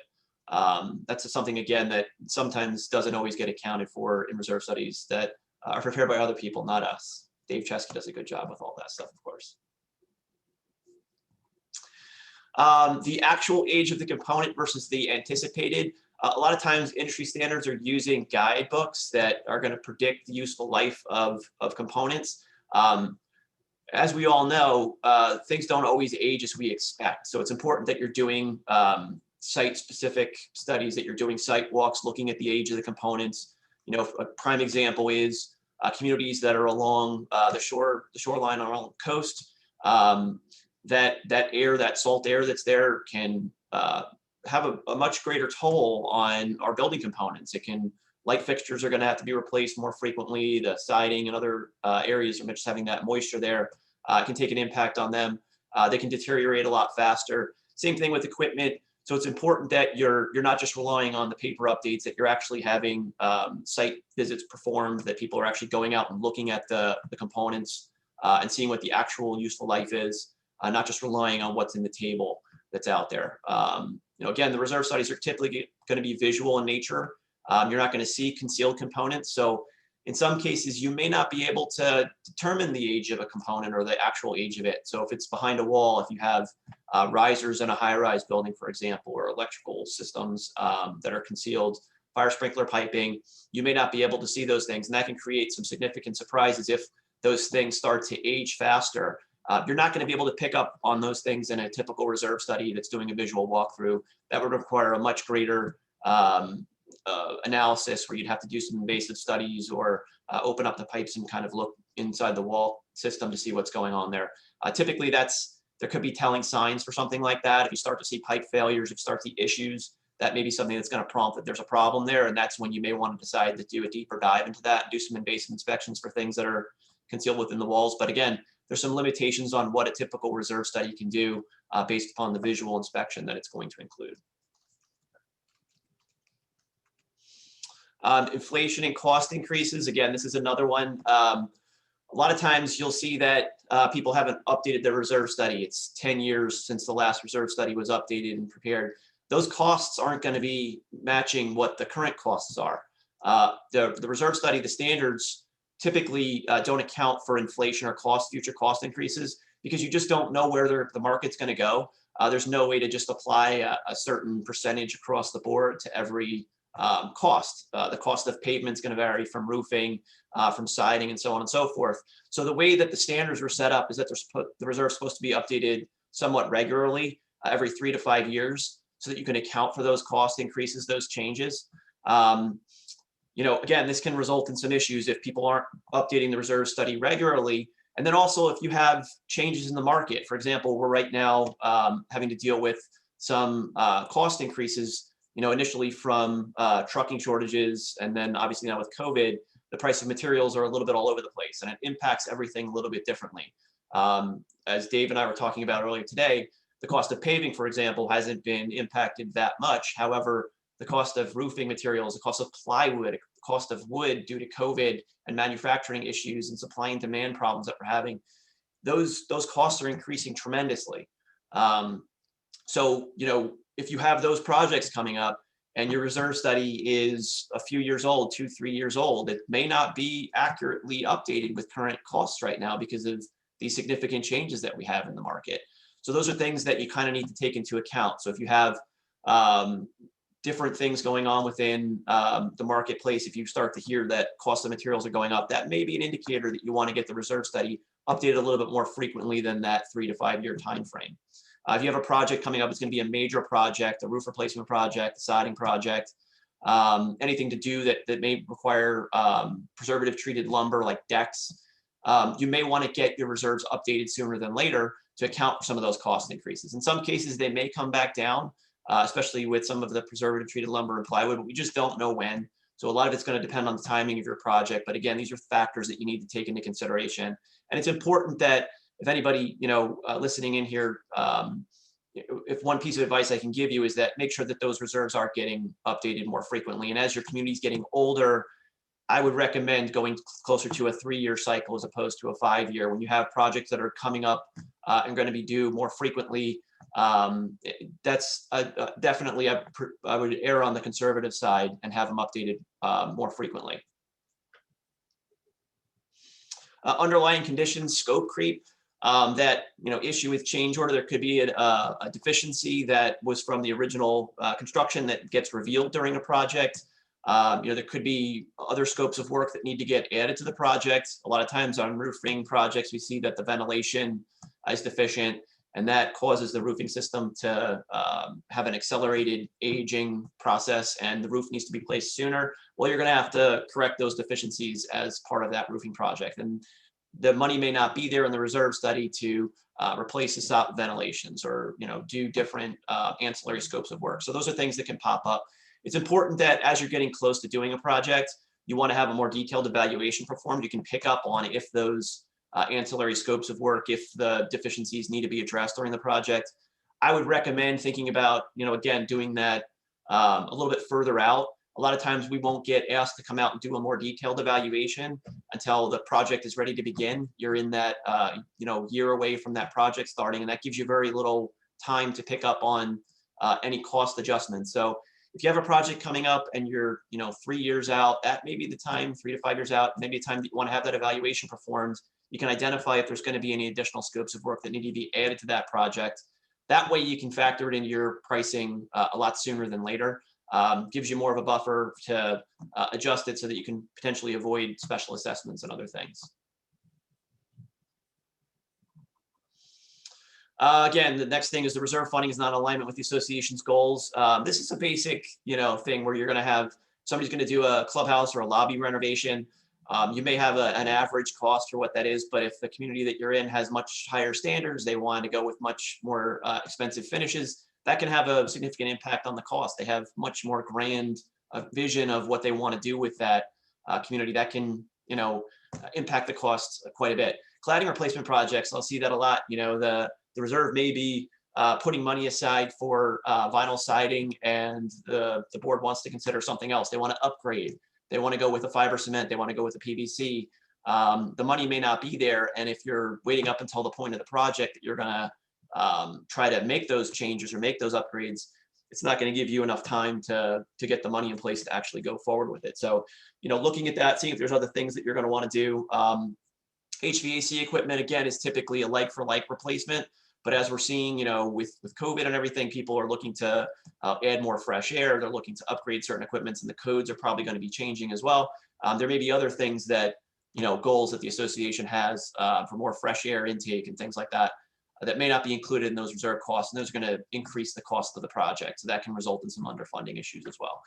That's something, again, that sometimes doesn't always get accounted for in reserve studies that are prepared by other people, not us. Dave Chesky does a good job with all that stuff, of course. The actual age of the component versus the anticipated. A lot of times industry standards are using guidebooks that are going to predict the useful life of components. As we all know, things don't always age as we expect. So it's important that you're doing site-specific studies, that you're doing site walks, looking at the age of the components. A prime example is communities that are along the shoreline or along the coast. That salt air that's there can have a much greater toll on our building components. Light fixtures are going to have to be replaced more frequently. The siding and other areas are just having that moisture there. Can take an impact on them. They can deteriorate a lot faster. Same thing with equipment. So it's important that you're not just relying on the paper updates, that you're actually having site visits performed, that people are actually going out and looking at the components and seeing what the actual useful life is, not just relying on what's in the table that's out there. Again, the reserve studies are typically going to be visual in nature. You're not going to see concealed components. So In some cases, you may not be able to determine the age of a component or the actual age of it. So if it's behind a wall, if you have risers in a high-rise building, for example, or electrical systems that are concealed, fire sprinkler piping, you may not be able to see those things. And that can create some significant surprises if those things start to age faster. You're not going to be able to pick up on those things in a typical reserve study that's doing a visual walkthrough. That would require a much greater analysis where you'd have to do some invasive studies or open up the pipes and kind of look inside the wall system to see what's going on there. Typically, there could be telling signs for something like that. If you start to see pipe failures, if you start to see issues, that may be something that's going to prompt that there's a problem there. And that's when you may want to decide to do a deeper dive into that and do some invasive inspections for things that are concealed within the walls. But again, there's some limitations on what a typical reserve study can do based upon the visual inspection that it's going to include. Inflation and cost increases. Again, this is another one. A lot of times you'll see that people haven't updated their reserve study. It's 10 years since the last reserve study was updated and prepared. Those costs aren't going to be matching what the current costs are. The reserve study, the standards typically don't account for inflation or future cost increases because you just don't know where the market's going to go. There's no way to just apply a certain percentage across the board to every cost. The cost of pavement is going to vary from roofing, from siding, and so on and so forth. So the way that the standards were set up is that the reserve is supposed to be updated somewhat regularly, every 3 to 5 years, so that you can account for those cost increases, those changes. Again, this can result in some issues if people aren't updating the reserve study regularly. And then also if you have changes in the market. For example, we're right now having to deal with some cost increases, initially from trucking shortages. And then obviously now with COVID, the price of materials are a little bit all over the place and it impacts everything a little bit differently. As Dave and I were talking about earlier today, the cost of paving, for example, hasn't been impacted that much. However, the cost of roofing materials, the cost of plywood, the cost of wood due to COVID and manufacturing issues and supply and demand problems that we're having, those costs are increasing tremendously. So, if you have those projects coming up and your reserve study is a few years old, 2-3 years old, it may not be accurately updated with current costs right now because of these significant changes that we have in the market. So those are things that you kind of need to take into account. So if you have different things going on within the marketplace, if you start to hear that cost of materials are going up, that may be an indicator that you want to get the reserve study updated a little bit more frequently than that 3 to 5 year time frame. If you have a project coming up, it's going to be a major project, a roof replacement project, a siding project, anything to do that may require preservative treated lumber like decks. You may want to get your reserves updated sooner than later to account for some of those cost increases. In some cases, they may come back down, especially with some of the preservative treated lumber and plywood, but we just don't know when. So a lot of it's going to depend on the timing of your project. But again, these are factors that you need to take into consideration. And it's important that if anybody, listening in here, if one piece of advice I can give you is that make sure that those reserves are getting updated more frequently. And as your community is getting older, I would recommend going closer to a 3-year cycle as opposed to a 5-year. When you have projects that are coming up and going to be due more frequently, that's definitely, I would err on the conservative side and have them updated more frequently. Underlying conditions, scope creep, that issue with change order. There could be a deficiency that was from the original construction that gets revealed during a project. There could be other scopes of work that need to get added to the project. A lot of times on roofing projects, we see that the ventilation is deficient, and that causes the roofing system to have an accelerated aging process, and the roof needs to be placed sooner. Well, you're going to have to correct those deficiencies as part of that roofing project, and the money may not be there in the reserve study to replace the stop ventilations or do different ancillary scopes of work. So those are things that can pop up. It's important that as you're getting close to doing a project, you want to have a more detailed evaluation performed. You can pick up on if those ancillary scopes of work, if the deficiencies need to be addressed during the project. I would recommend thinking about, again, doing that a little bit further out. A lot of times we won't get asked to come out and do a more detailed evaluation until the project is ready to begin. You're in that, year away from that project starting, and that gives you very little time to pick up on any cost adjustments. So if you have a project coming up and you're, 3 years out, that may be the time, 3 to 5 years out, maybe a time that you want to have that evaluation performed. You can identify if there's going to be any additional scopes of work that need to be added to that project. That way you can factor it into your pricing a lot sooner than later. Gives you more of a buffer to adjust it so that you can potentially avoid special assessments and other things. Again, the next thing is the reserve funding is not in alignment with the association's goals. This is a basic, thing where you're going to have somebody's going to do a clubhouse or a lobby renovation. You may have an average cost for what that is, but if the community that you're in has much higher standards, they want to go with much more expensive finishes, that can have a significant impact on the cost. They have much more grand vision of what they want to do with that community. That can, impact the costs quite a bit. Cladding replacement projects, I'll see that a lot. The reserve may be putting money aside for vinyl siding, and the board wants to consider something else. They want to upgrade. They want to go with a fiber cement. They want to go with a PVC. The money may not be there, and if you're waiting up until the point of the project that you're going to try to make those changes or make those upgrades, it's not going to give you enough time to get the money in place to actually go forward with it. So, looking at that, seeing if there's other things that you're going to want to do. HVAC equipment, again, is typically a like for like replacement. But as we're seeing, with COVID and everything, people are looking to add more fresh air. They're looking to upgrade certain equipments, and the codes are probably going to be changing as well. There may be other things that, goals that the association has for more fresh air intake and things like that, that may not be included in those reserve costs, and those are going to increase the cost of the project. So that can result in some underfunding issues as well.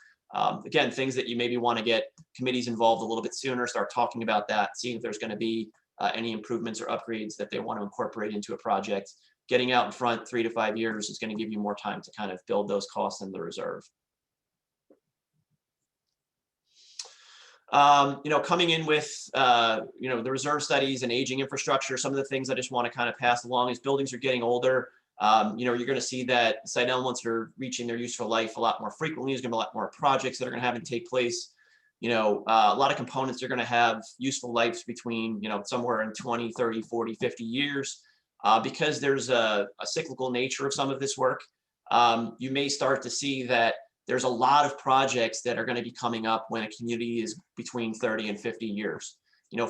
Again, things that you maybe want to get committees involved a little bit sooner, start talking about that, seeing if there's going to be any improvements or upgrades that they want to incorporate into a project. Getting out in front 3 to 5 years is going to give you more time to kind of build those costs in the reserve. Coming in with, the reserve studies and aging infrastructure, some of the things I just want to kind of pass along is buildings are getting older. You're going to see that site elements are reaching their useful life a lot more frequently. There's going to be a lot more projects that are going to have to take place. A lot of components are going to have useful lives between, somewhere in 20, 30, 40, 50 years. Because there's a cyclical nature of some of this work, you may start to see that there's a lot of projects that are going to be coming up when a community is between 30 and 50 years.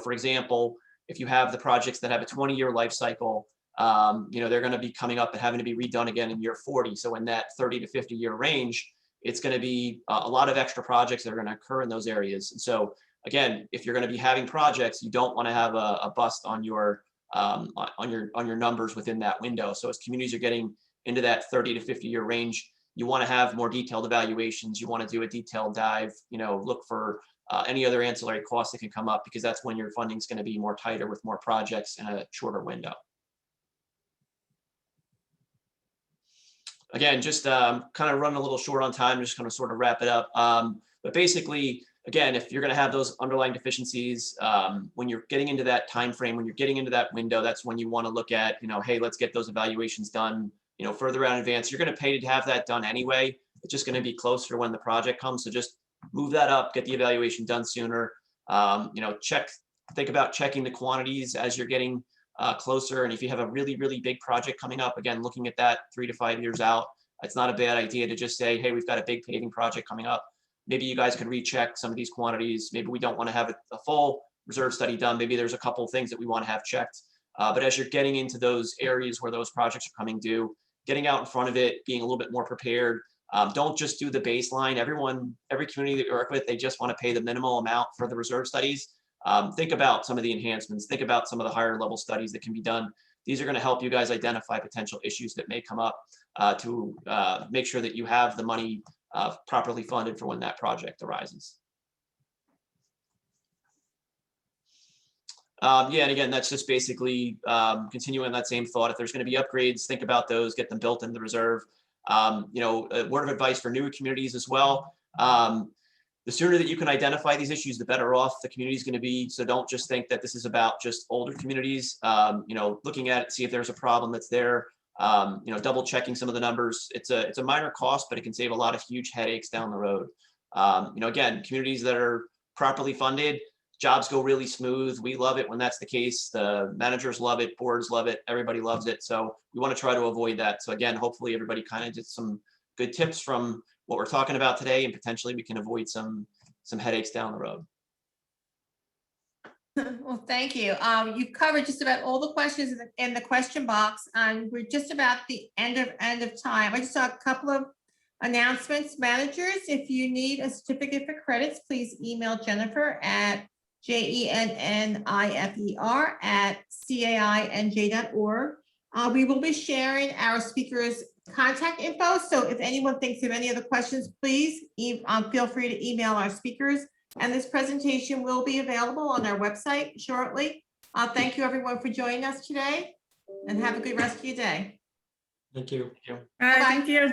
For example, if you have the projects that have a 20-year life cycle, they're going to be coming up and having to be redone again in year 40. So in that 30 to 50 year range, it's going to be a lot of extra projects that are going to occur in those areas. And so again, if you're going to be having projects, you don't want to have a bust on your numbers within that window. So as communities are getting into that 30 to 50 year range, you want to have more detailed evaluations. You want to do a detailed dive, look for any other ancillary costs that can come up, because that's when your funding is going to be more tighter with more projects in a shorter window. Again, just kind of running a little short on time, just going to sort of wrap it up. But basically, again, if you're going to have those underlying deficiencies, when you're getting into that time frame, when you're getting into that window, that's when you want to look at, hey, let's get those evaluations done, further out in advance. You're going to pay to have that done anyway. It's just going to be closer when the project comes. So just move that up, get the evaluation done sooner. Think about checking the quantities as you're getting closer. And if you have a really, really big project coming up, again, looking at that 3 to 5 years out, it's not a bad idea to just say, hey, we've got a big paving project coming up. Maybe you guys could recheck some of these quantities. Maybe we don't want to have a full reserve study done. Maybe there's a couple of things that we want to have checked. But as you're getting into those areas where those projects are coming due, getting out in front of it, being a little bit more prepared. Don't just do the baseline. Every community that you work with, they just want to pay the minimal amount for the reserve studies. Think about some of the enhancements. Think about some of the higher level studies that can be done. These are going to help you guys identify potential issues that may come up to make sure that you have the money properly funded for when that project arises. And again, that's just basically continuing that same thought. If there's going to be upgrades, think about those, get them built in the reserve. A word of advice for newer communities as well. The sooner that you can identify these issues, the better off the community is going to be. So don't just think that this is about just older communities. Looking at it, see if there's a problem that's there. Double checking some of the numbers. It's a minor cost, but it can save a lot of huge headaches down the road. Again, communities that are properly funded, jobs go really smooth. We love it when that's the case. The managers love it, boards love it, everybody loves it. So we want to try to avoid that. So again, hopefully everybody kind of did some good tips from what we're talking about today, and potentially we can avoid some headaches down the road. Well, thank you. You've covered just about all the questions in the question box, and we're just about the end of time. I just saw a couple of announcements. Managers, if you need a certificate for credits, please email Jennifer at jennifer@cainj.org. We will be sharing our speakers' contact info, so if anyone thinks of any other questions, please feel free to email our speakers. And this presentation will be available on our website shortly. Thank you, everyone, for joining us today, and have a good rest of your day. Thank you. Thank you. All right, Bye-bye. thank you.